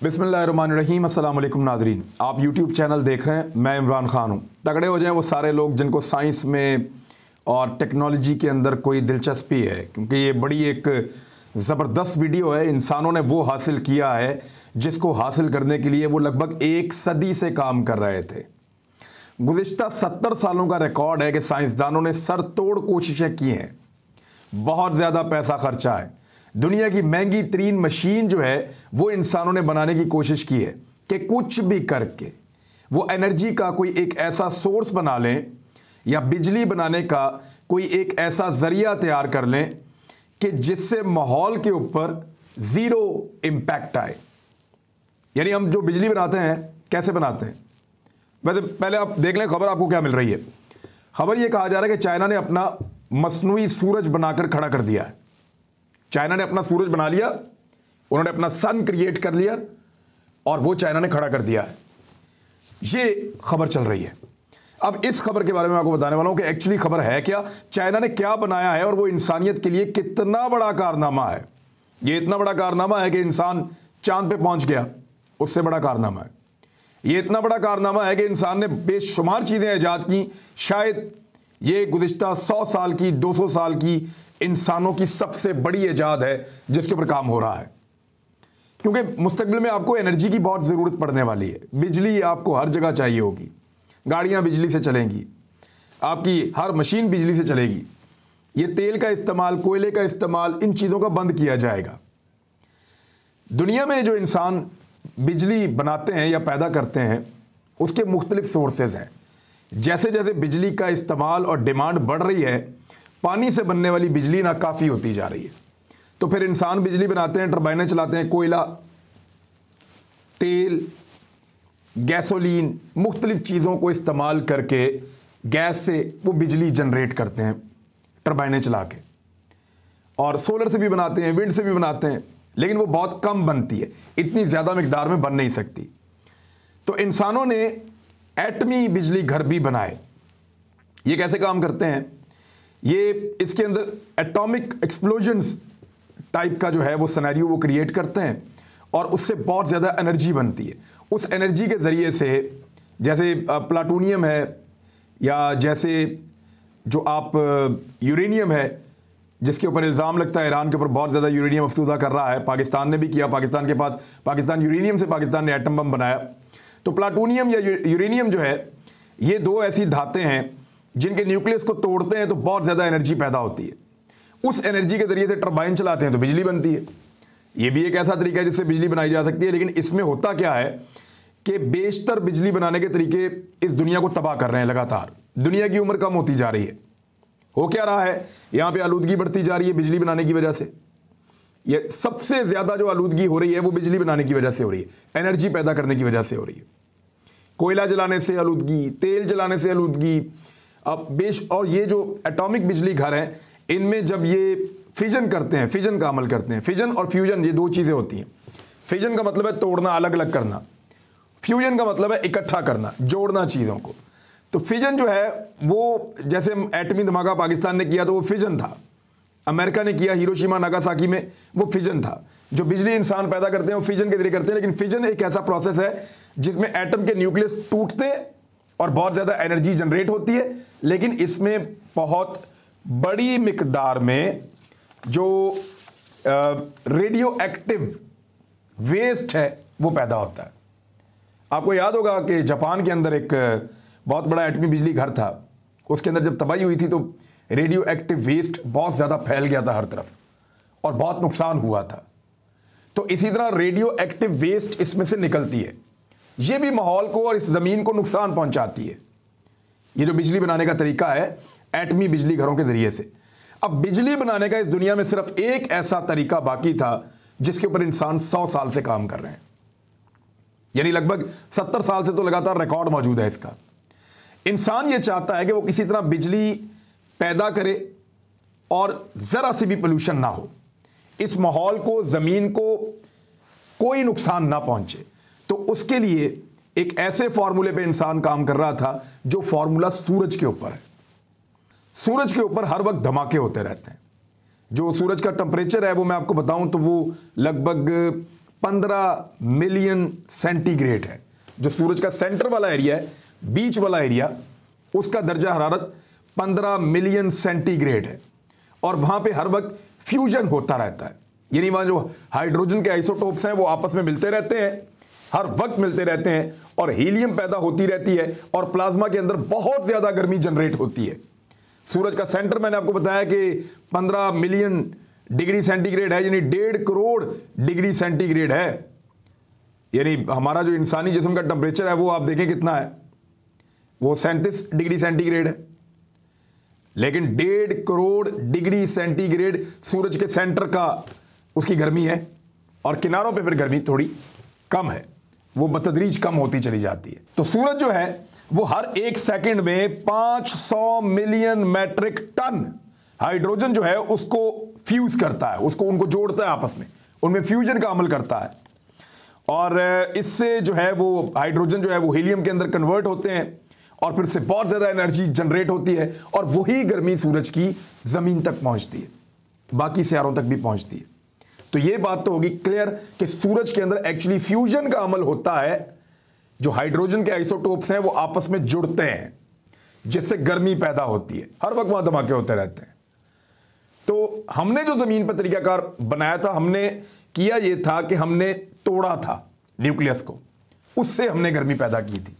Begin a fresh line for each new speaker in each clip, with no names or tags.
बिस्मिल्लाहिर्रहमानिर्रहीम। अस्सलाम वालेकुम नाज़रीन, आप यूट्यूब चैनल देख रहे हैं। मैं इमरान ख़ान हूँ। तगड़े हो जाएं वो सारे लोग जिनको साइंस में और टेक्नोलॉजी के अंदर कोई दिलचस्पी है, क्योंकि ये बड़ी एक ज़बरदस्त वीडियो है। इंसानों ने वो हासिल किया है जिसको हासिल करने के लिए वो लगभग एक सदी से काम कर रहे थे। गुज़िश्ता 70 सालों का रिकॉर्ड है कि साइंसदानों ने सर तोड़ कोशिशें की हैं, बहुत ज़्यादा पैसा खर्चा है। दुनिया की महंगी तरीन मशीन जो है वो इंसानों ने बनाने की कोशिश की है कि कुछ भी करके वो एनर्जी का कोई एक ऐसा सोर्स बना लें या बिजली बनाने का कोई एक ऐसा ज़रिया तैयार कर लें कि जिससे माहौल के ऊपर ज़ीरो इम्पैक्ट आए। यानी हम जो बिजली बनाते हैं कैसे बनाते हैं, वैसे पहले आप देख लें खबर आपको क्या मिल रही है। खबर ये कहा जा रहा है कि चाइना ने अपना मसनूई सूरज बनाकर खड़ा कर दिया है। चाइना ने अपना सूरज बना लिया, उन्होंने अपना सन क्रिएट कर लिया और वो चाइना ने खड़ा कर दिया है। ये खबर चल रही है। अब इस खबर के बारे में आपको बताने वाला हूं कि एक्चुअली खबर है क्या, चाइना ने क्या बनाया है और वो इंसानियत के लिए कितना बड़ा कारनामा है। ये इतना बड़ा कारनामा है कि इंसान चांद पे पहुंच गया, उससे बड़ा कारनामा है। ये इतना बड़ा कारनामा है कि इंसान ने बेशुमार चीज़ें ईजाद की। शायद ये गुज़िश्ता 100 साल की, 200 साल की इंसानों की सबसे बड़ी ईजाद है जिसके ऊपर काम हो रहा है। क्योंकि मुस्तकबिल में आपको एनर्जी की बहुत ज़रूरत पड़ने वाली है। बिजली आपको हर जगह चाहिए होगी, गाड़ियाँ बिजली से चलेंगी, आपकी हर मशीन बिजली से चलेगी। ये तेल का इस्तेमाल, कोयले का इस्तेमाल, इन चीज़ों का बंद किया जाएगा। दुनिया में जो इंसान बिजली बनाते हैं या पैदा करते हैं उसके मुख्तलिफ सोर्सेज हैं। जैसे जैसे बिजली का इस्तेमाल और डिमांड बढ़ रही है, पानी से बनने वाली बिजली नाकाफ़ी होती जा रही है। तो फिर इंसान बिजली बनाते हैं, टरबाइनें चलाते हैं, कोयला, तेल, गैसोलीन, मुख्तलिफ चीज़ों को इस्तेमाल करके गैस से वो बिजली जनरेट करते हैं टरबाइनें चला के। और सोलर से भी बनाते हैं, विंड से भी बनाते हैं, लेकिन वो बहुत कम बनती है, इतनी ज़्यादा मिकदार में बन नहीं सकती। तो इंसानों ने एटमी बिजली घर भी बनाए। ये कैसे काम करते हैं? ये इसके अंदर एटॉमिक एक्सप्लोजन्स टाइप का जो है वो सिनेरियो वो क्रिएट करते हैं और उससे बहुत ज़्यादा एनर्जी बनती है। उस एनर्जी के ज़रिए से जैसे प्लाटूनियम है या जैसे जो आप यूरेनियम है, जिसके ऊपर इल्ज़ाम लगता है ईरान के ऊपर बहुत ज़्यादा यूरेनियम अफसूदा कर रहा है। पाकिस्तान ने भी किया, पाकिस्तान के पास यूरेनियम से पाकिस्तान ने एटम बम बनाया। तो प्लाटूनियम या यूरेनियम जो है ये दो ऐसी धातें हैं जिनके न्यूक्लियस को तोड़ते हैं तो बहुत ज़्यादा एनर्जी पैदा होती है। उस एनर्जी के ज़रिए से टरबाइन चलाते हैं तो बिजली बनती है। ये भी एक ऐसा तरीका है जिससे बिजली बनाई जा सकती है। लेकिन इसमें होता क्या है कि बेशतर बिजली बनाने के तरीके इस दुनिया को तबाह कर रहे हैं। लगातार दुनिया की उम्र कम होती जा रही है। हो क्या रहा है, यहाँ पे आलूदगी बढ़ती जा रही है बिजली बनाने की वजह से। ये सबसे ज़्यादा जो आलूदगी हो रही है वो बिजली बनाने की वजह से हो रही है, एनर्जी पैदा करने की वजह से हो रही है। कोयला जलाने से आलूदगी, तेल जलाने से आलूदगी। अब और ये जो एटॉमिक बिजली घर हैं, इनमें जब ये फिजन करते हैं, फिजन का अमल करते हैं, फिजन और फ्यूजन ये दो चीज़ें होती हैं। फिजन का मतलब है तोड़ना, अलग अलग करना। फ्यूजन का मतलब है इकट्ठा करना, जोड़ना चीज़ों को। तो फिजन जो है वो जैसे एटमी धमाका पाकिस्तान ने किया तो वो फिजन था, अमेरिका ने किया हिरोशिमा नागासाकी में, वो फिजन था। जो बिजली इंसान पैदा करते हैं वो फिजन के जरिए करते हैं। लेकिन फिजन एक ऐसा प्रोसेस है जिसमें एटम के न्यूक्लियस टूटते हैं और बहुत ज़्यादा एनर्जी जनरेट होती है। लेकिन इसमें बहुत बड़ी मिकदार में जो रेडियो एक्टिव वेस्ट है वो पैदा होता है। आपको याद होगा कि जापान के अंदर एक बहुत बड़ा एटमी बिजली घर था, उसके अंदर जब तबाही हुई थी तो रेडियो एक्टिव वेस्ट बहुत ज़्यादा फैल गया था हर तरफ और बहुत नुकसान हुआ था। तो इसी तरह रेडियो एक्टिव वेस्ट इसमें से निकलती है, ये भी माहौल को और इस ज़मीन को नुकसान पहुंचाती है। ये जो बिजली बनाने का तरीका है एटमी बिजली घरों के ज़रिए से। अब बिजली बनाने का इस दुनिया में सिर्फ एक ऐसा तरीका बाकी था जिसके ऊपर इंसान 100 साल से काम कर रहे हैं। यानी लगभग 70 साल से तो लगातार रिकॉर्ड मौजूद है इसका। इंसान ये चाहता है कि वो किसी तरह बिजली पैदा करे और ज़रा सी भी पोल्यूशन ना हो, इस माहौल को, ज़मीन को कोई नुकसान ना पहुंचे। तो उसके लिए एक ऐसे फार्मूले पे इंसान काम कर रहा था जो फार्मूला सूरज के ऊपर है। सूरज के ऊपर हर वक्त धमाके होते रहते हैं। जो सूरज का टेम्परेचर है वो मैं आपको बताऊं तो वो लगभग 15 मिलियन सेंटीग्रेड है। जो सूरज का सेंटर वाला एरिया है, बीच वाला एरिया, उसका दर्जा हरारत 15 मिलियन सेंटीग्रेड है और वहां पे हर वक्त फ्यूजन होता रहता है। यानी वहां जो हाइड्रोजन के आइसोटोप्स हैं वो आपस में मिलते रहते हैं, हर वक्त मिलते रहते हैं और हीलियम पैदा होती रहती है और प्लाज्मा के अंदर बहुत ज्यादा गर्मी जनरेट होती है। सूरज का सेंटर मैंने आपको बताया कि 15 मिलियन डिग्री सेंटीग्रेड है, यानी 1.5 करोड़ डिग्री सेंटीग्रेड है। यानी हमारा जो इंसानी जिस्म का टेम्परेचर है वो आप देखें कितना है, वो 37 डिग्री सेंटीग्रेड है। लेकिन 1.5 करोड़ डिग्री सेंटीग्रेड सूरज के सेंटर का उसकी गर्मी है और किनारों पे फिर गर्मी थोड़ी कम है, वो बतदरीज कम होती चली जाती है। तो सूरज जो है वो हर 1 सेकंड में 500 मिलियन मैट्रिक टन हाइड्रोजन जो है उसको फ्यूज करता है, उसको उनको जोड़ता है आपस में, उनमें फ्यूजन का अमल करता है और इससे जो है वो हाइड्रोजन जो है वो हीलियम के अंदर कन्वर्ट होते हैं और फिर से बहुत ज़्यादा एनर्जी जनरेट होती है और वही गर्मी सूरज की ज़मीन तक पहुंचती है, बाकी सियारों तक भी पहुंचती है। तो ये बात तो होगी क्लियर कि सूरज के अंदर एक्चुअली फ्यूजन का अमल होता है, जो हाइड्रोजन के आइसोटोप्स हैं वो आपस में जुड़ते हैं जिससे गर्मी पैदा होती है, हर वक्त वहां धमाके होते रहते हैं। तो हमने जो ज़मीन पर तरीकाकार बनाया था, हमने किया ये था कि हमने तोड़ा था न्यूक्लियस को, उससे हमने गर्मी पैदा की थी।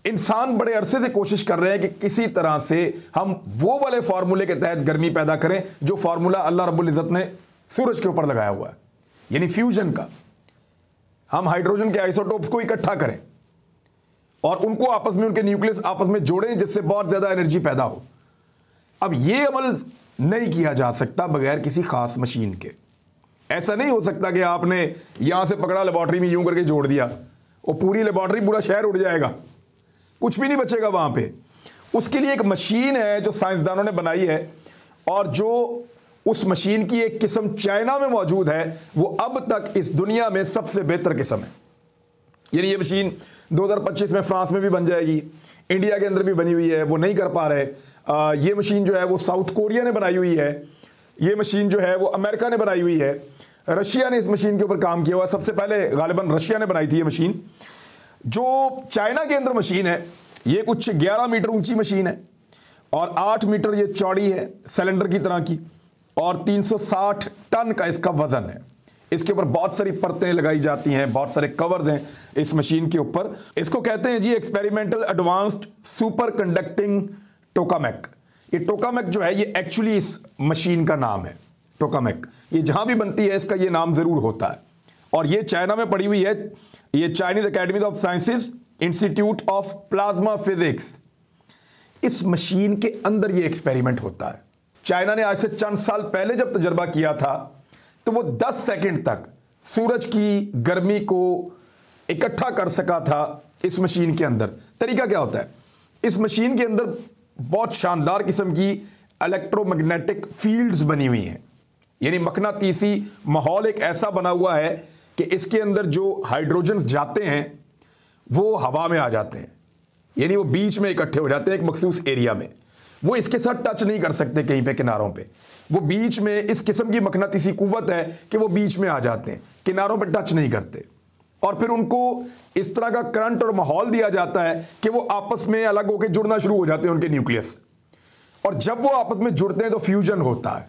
इंसान बड़े अरसे से कोशिश कर रहे हैं कि किसी तरह से हम वो वाले फार्मूले के तहत गर्मी पैदा करें जो फार्मूला अल्लाह रब्बुल इज़्ज़त ने सूरज के ऊपर लगाया हुआ है, यानी फ्यूजन का। हम हाइड्रोजन के आइसोटोप्स को इकट्ठा करें और उनको आपस में, उनके न्यूक्लियस आपस में जोड़ें जिससे बहुत ज़्यादा एनर्जी पैदा हो। अब ये अमल नहीं किया जा सकता बगैर किसी खास मशीन के। ऐसा नहीं हो सकता कि आपने यहां से पकड़ा, लेबॉर्ट्री में यूं करके जोड़ दिया, वो पूरी लेबॉर्ट्री, पूरा शहर उड़ जाएगा, कुछ भी नहीं बचेगा वहां पे। उसके लिए एक मशीन है जो साइंसदानों ने बनाई है और जो उस मशीन की एक किस्म चाइना में मौजूद है, वो अब तक इस दुनिया में सबसे बेहतर किस्म है। यानी ये मशीन 2025 में फ्रांस में भी बन जाएगी, इंडिया के अंदर भी बनी हुई है, वो नहीं कर पा रहे। ये मशीन जो है वो साउथ कोरिया ने बनाई हुई है, ये मशीन जो है वो अमेरिका ने बनाई हुई है, रशिया ने इस मशीन के ऊपर काम किया हुआ। सबसे पहले गालिबन रशिया ने बनाई थी ये मशीन। जो चाइना के अंदर मशीन है ये कुछ 11 मीटर ऊंची मशीन है और 8 मीटर ये चौड़ी है, सिलेंडर की तरह की, और 360 टन का इसका वजन है। इसके ऊपर बहुत सारी परतें लगाई जाती हैं, बहुत सारे कवर्स हैं इस मशीन के ऊपर। इसको कहते हैं जी एक्सपेरिमेंटल एडवांस्ड सुपर कंडक्टिंग टोकामेक। ये टोकामेक जो है ये एक्चुअली इस मशीन का नाम है, टोकामेक। ये जहां भी बनती है इसका ये नाम जरूर होता है और ये चाइना में पड़ी हुई है। ये Chinese academy of sciences institute of plasma physics, इस मशीन के अंदर ये एक्सपेरिमेंट होता है। चाइना ने आज से चंद साल पहले जब तजर्बा किया था तो वो 10 सेकंड तक सूरज की गर्मी को इकट्ठा कर सका था इस मशीन के अंदर। तरीका क्या होता है, इस मशीन के अंदर बहुत शानदार किस्म की इलेक्ट्रोमैग्नेटिक फील्ड्स बनी हुई हैं, यानी मकनातीसी माहौल एक ऐसा बना हुआ है कि इसके अंदर जो हाइड्रोजन जाते हैं वो हवा में आ जाते हैं, यानी वो बीच में इकट्ठे हो जाते हैं एक मखसूस एरिया में। वो इसके साथ टच नहीं कर सकते कहीं पे किनारों पे, वो बीच में इस किस्म की मकनातीसी कुव्वत है कि वो बीच में आ जाते हैं, किनारों पे टच नहीं करते। और फिर उनको इस तरह का करंट और माहौल दिया जाता है कि वो आपस में अलग होकर जुड़ना शुरू हो जाते हैं उनके न्यूक्लियस। और जब वो आपस में जुड़ते हैं तो फ्यूजन होता है,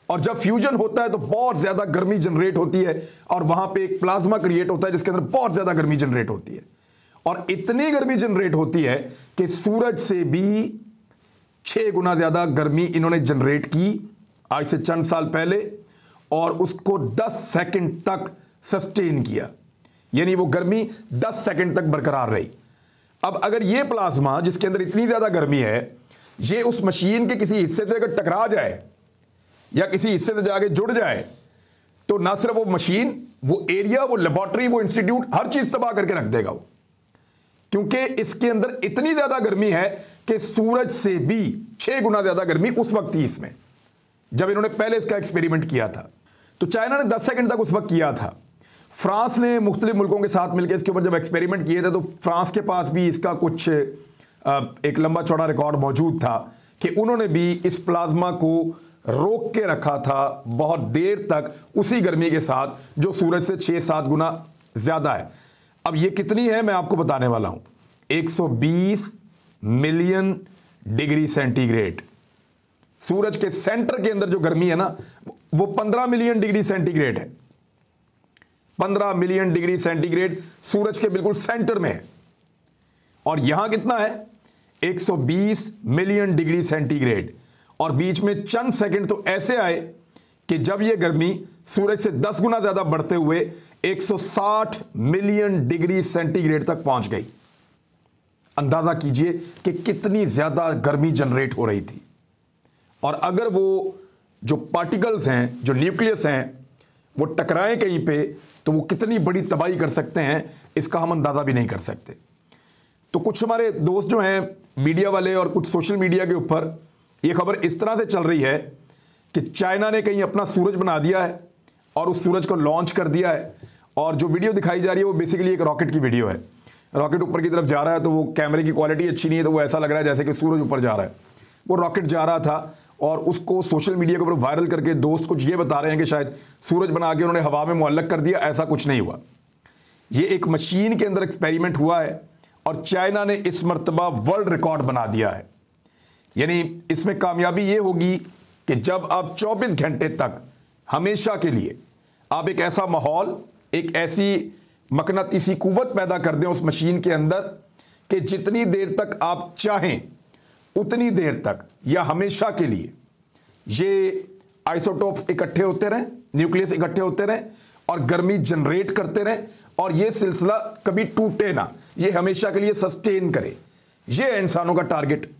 और जब फ्यूजन होता है तो बहुत ज़्यादा गर्मी जनरेट होती है और वहाँ पे एक प्लाज्मा क्रिएट होता है जिसके अंदर बहुत ज़्यादा गर्मी जनरेट होती है। और इतनी गर्मी जनरेट होती है कि सूरज से भी 6 गुना ज़्यादा गर्मी इन्होंने जनरेट की आज से चंद साल पहले, और उसको 10 सेकंड तक सस्टेन किया, यानी वो गर्मी 10 सेकंड तक बरकरार रही। अब अगर ये प्लाज्मा जिसके अंदर इतनी ज़्यादा गर्मी है, ये उस मशीन के किसी हिस्से से अगर टकरा जाए या किसी हिस्से से जाके जुड़ जाए तो ना सिर्फ वो मशीन, वो एरिया, वो लेबॉर्ट्री, वो इंस्टीट्यूट, हर चीज़ तबाह करके रख देगा वो, क्योंकि इसके अंदर इतनी ज़्यादा गर्मी है कि सूरज से भी 6 गुना ज़्यादा गर्मी उस वक्त थी इसमें जब इन्होंने पहले इसका एक्सपेरिमेंट किया था। तो चाइना ने 10 सेकंड तक उस वक्त किया था। फ्रांस ने मुख्तलिफ मुल्कों के साथ मिलकर इसके ऊपर जब एक्सपेरिमेंट किए थे तो फ्रांस के पास भी इसका कुछ एक लंबा चौड़ा रिकॉर्ड मौजूद था कि उन्होंने भी इस प्लाज्मा को रोक के रखा था बहुत देर तक उसी गर्मी के साथ जो सूरज से 6-7 गुना ज़्यादा है। अब ये कितनी है मैं आपको बताने वाला हूं। 120 मिलियन डिग्री सेंटीग्रेड। सूरज के सेंटर के अंदर जो गर्मी है ना वो 15 मिलियन डिग्री सेंटीग्रेड है। 15 मिलियन डिग्री सेंटीग्रेड सूरज के बिल्कुल सेंटर में है। और यहां कितना है? 120 मिलियन डिग्री सेंटीग्रेड। और बीच में चंद सेकंड तो ऐसे आए कि जब यह गर्मी सूरज से 10 गुना ज्यादा बढ़ते हुए 160 मिलियन डिग्री सेंटीग्रेड तक पहुंच गई। अंदाजा कीजिए कि कितनी ज्यादा गर्मी जनरेट हो रही थी। और अगर वो जो पार्टिकल्स हैं, जो न्यूक्लियस हैं, वो टकराएं कहीं पे तो वो कितनी बड़ी तबाही कर सकते हैं इसका हम अंदाजा भी नहीं कर सकते। तो कुछ हमारे दोस्त जो हैं मीडिया वाले और कुछ सोशल मीडिया के ऊपर ये खबर इस तरह से चल रही है कि चाइना ने कहीं अपना सूरज बना दिया है और उस सूरज को लॉन्च कर दिया है। और जो वीडियो दिखाई जा रही है वो बेसिकली एक रॉकेट की वीडियो है। रॉकेट ऊपर की तरफ जा रहा है तो वो कैमरे की क्वालिटी अच्छी नहीं है तो वो ऐसा लग रहा है जैसे कि सूरज ऊपर जा रहा है। वो रॉकेट जा रहा था और उसको सोशल मीडिया के ऊपर वायरल करके दोस्त कुछ ये बता रहे हैं कि शायद सूरज बना के उन्होंने हवा में मुअल्लक कर दिया। ऐसा कुछ नहीं हुआ। ये एक मशीन के अंदर एक्सपेरिमेंट हुआ है और चाइना ने इस मर्तबा वर्ल्ड रिकॉर्ड बना दिया है। यानी इसमें कामयाबी ये होगी कि जब आप 24 घंटे तक हमेशा के लिए आप एक ऐसा माहौल, एक ऐसी मकनातीसी कुव्वत पैदा कर दें उस मशीन के अंदर कि जितनी देर तक आप चाहें उतनी देर तक या हमेशा के लिए ये आइसोटोप्स इकट्ठे होते रहें, न्यूक्लियस इकट्ठे होते रहें और गर्मी जनरेट करते रहें और ये सिलसिला कभी टूटे ना, ये हमेशा के लिए सस्टेन करे। ये है इंसानों का टारगेट।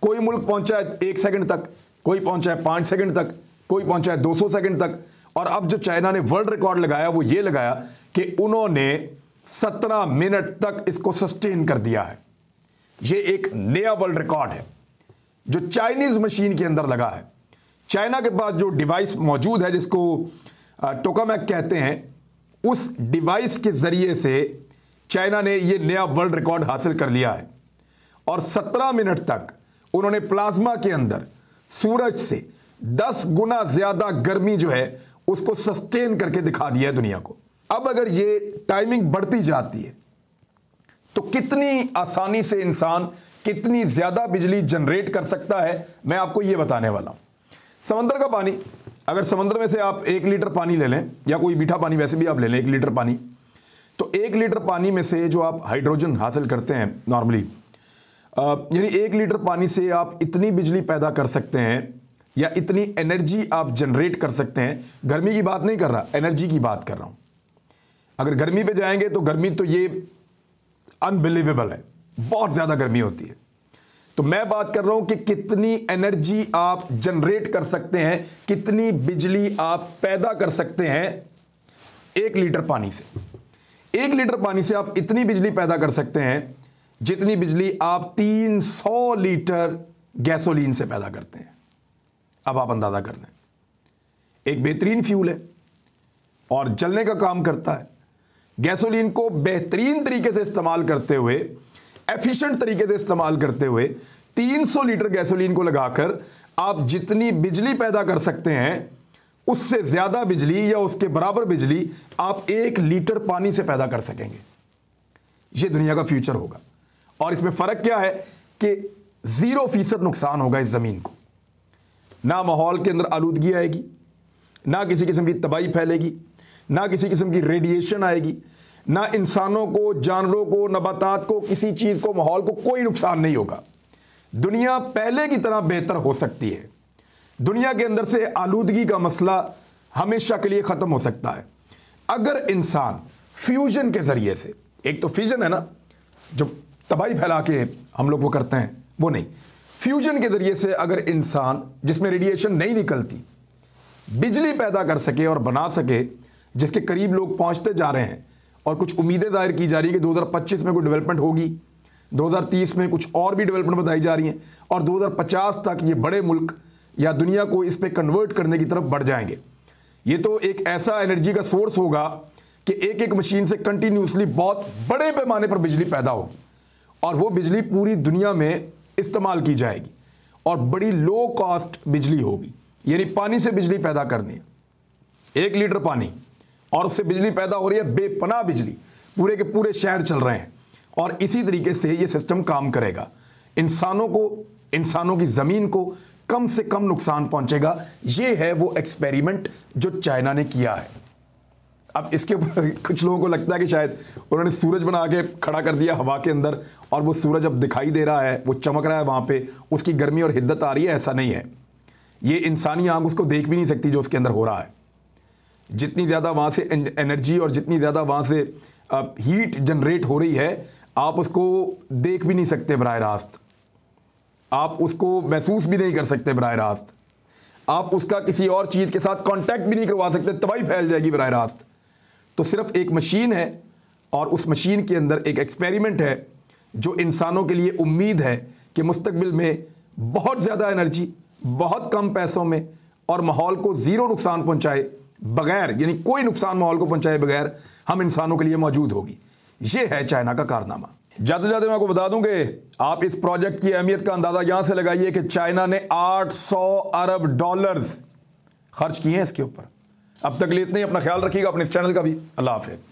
कोई मुल्क पहुंचा है 1 सेकंड तक, कोई पहुंचा है 5 सेकंड तक, कोई पहुंचा है 200 सेकंड तक। और अब जो चाइना ने वर्ल्ड रिकॉर्ड लगाया वो ये लगाया कि उन्होंने 17 मिनट तक इसको सस्टेन कर दिया है। ये एक नया वर्ल्ड रिकॉर्ड है जो चाइनीज मशीन के अंदर लगा है। चाइना के पास जो डिवाइस मौजूद है जिसको टोकामैक कहते हैं, उस डिवाइस के जरिए से चाइना ने ये नया वर्ल्ड रिकॉर्ड हासिल कर लिया है। और 17 मिनट तक उन्होंने प्लाज्मा के अंदर सूरज से 10 गुना ज्यादा गर्मी जो है उसको सस्टेन करके दिखा दिया है दुनिया को। अब अगर ये टाइमिंग बढ़ती जाती है तो कितनी आसानी से इंसान कितनी ज्यादा बिजली जनरेट कर सकता है मैं आपको ये बताने वाला हूं। समंदर का पानी, अगर समंदर में से आप 1 लीटर पानी ले लें या कोई मीठा पानी वैसे भी आप ले लें 1 लीटर पानी, तो 1 लीटर पानी में से जो आप हाइड्रोजन हासिल करते हैं नॉर्मली, यानी 1 लीटर पानी से आप इतनी बिजली पैदा कर सकते हैं या इतनी एनर्जी आप जनरेट कर सकते हैं। गर्मी की बात नहीं कर रहा, एनर्जी की बात कर रहा हूं। अगर गर्मी पे जाएंगे तो गर्मी तो ये अनबिलीवेबल है, बहुत ज्यादा गर्मी होती है। तो मैं बात कर रहा हूं कि कितनी एनर्जी आप जनरेट कर सकते हैं, कितनी बिजली आप पैदा कर सकते हैं 1 लीटर पानी से। 1 लीटर पानी से आप इतनी बिजली पैदा कर सकते हैं जितनी बिजली आप 300 लीटर गैसोलीन से पैदा करते हैं। अब आप अंदाजा कर लें। एक बेहतरीन फ्यूल है और जलने का काम करता है। गैसोलीन को बेहतरीन तरीके से इस्तेमाल करते हुए, एफिशिएंट तरीके से इस्तेमाल करते हुए 300 लीटर गैसोलीन को लगाकर आप जितनी बिजली पैदा कर सकते हैं उससे ज्यादा बिजली या उसके बराबर बिजली आप 1 लीटर पानी से पैदा कर सकेंगे। यह दुनिया का फ्यूचर होगा। और इसमें फर्क क्या है कि 0% नुकसान होगा इस जमीन को। ना माहौल के अंदर आलूदगी आएगी, ना किसी किस्म की तबाही फैलेगी, ना किसी किस्म की रेडिएशन आएगी, ना इंसानों को, जानवरों को, नबातात को, किसी चीज को, माहौल को कोई नुकसान नहीं होगा। दुनिया पहले की तरह बेहतर हो सकती है। दुनिया के अंदर से आलूदगी का मसला हमेशा के लिए खत्म हो सकता है अगर इंसान फ्यूजन के जरिए से, एक तो फ्यूजन है ना जो तबाही फैला के हम लोग वो करते हैं, वो नहीं, फ्यूजन के जरिए से अगर इंसान जिसमें रेडिएशन नहीं निकलती बिजली पैदा कर सके और बना सके, जिसके करीब लोग पहुंचते जा रहे हैं और कुछ उम्मीदें जाहिर की जा रही है कि 2025 में कोई डेवलपमेंट होगी, 2030 में कुछ और भी डेवलपमेंट बताई जा रही हैं और 2050 तक ये बड़े मुल्क या दुनिया को इस पे कन्वर्ट करने की तरफ बढ़ जाएंगे। ये तो एक ऐसा एनर्जी का सोर्स होगा कि एक एक मशीन से कंटिन्यूसली बहुत बड़े पैमाने पर बिजली पैदा होगी और वो बिजली पूरी दुनिया में इस्तेमाल की जाएगी और बड़ी लो कॉस्ट बिजली होगी। यानी पानी से बिजली पैदा करनी है, 1 लीटर पानी, और उससे बिजली पैदा हो रही है, बेपनाह बिजली, पूरे के पूरे शहर चल रहे हैं। और इसी तरीके से ये सिस्टम काम करेगा। इंसानों की ज़मीन को कम से कम नुकसान पहुंचेगा। ये है वो एक्सपेरिमेंट जो चाइना ने किया है। अब इसके ऊपर कुछ लोगों को लगता है कि शायद उन्होंने सूरज बना के खड़ा कर दिया हवा के अंदर, और वो सूरज अब दिखाई दे रहा है, वो चमक रहा है वहाँ पे, उसकी गर्मी और हिद्दत आ रही है। ऐसा नहीं है। ये इंसानी आंख उसको देख भी नहीं सकती जो उसके अंदर हो रहा है। जितनी ज़्यादा वहाँ से एनर्जी और जितनी ज़्यादा वहाँ से हीट जनरेट हो रही है, आप उसको देख भी नहीं सकते बराह रास्त, आप उसको महसूस भी नहीं कर सकते बराह रास्त, आप उसका किसी और चीज़ के साथ कांटेक्ट भी नहीं करवा सकते, तबाही फैल जाएगी बराह रास्त। तो सिर्फ एक मशीन है, और उस मशीन के अंदर एक एक्सपेरिमेंट है जो इंसानों के लिए उम्मीद है कि मुस्तकबिल में बहुत ज़्यादा एनर्जी, बहुत कम पैसों में, और माहौल को ज़ीरो नुकसान पहुंचाए बगैर, यानी कोई नुकसान माहौल को पहुंचाए बगैर हम इंसानों के लिए मौजूद होगी। ये है चाइना का कारनामा। जाते जाते मैं आपको बता दूं कि आप इस प्रोजेक्ट की अहमियत का अंदाज़ा यहां से लगाइए कि चाइना ने 800 अरब डॉलर्स खर्च किए हैं इसके ऊपर। अब तक लिए इतने ही। अपना ख्याल रखिएगा, अपने इस चैनल का भी। अल्लाह हाफ़िज़।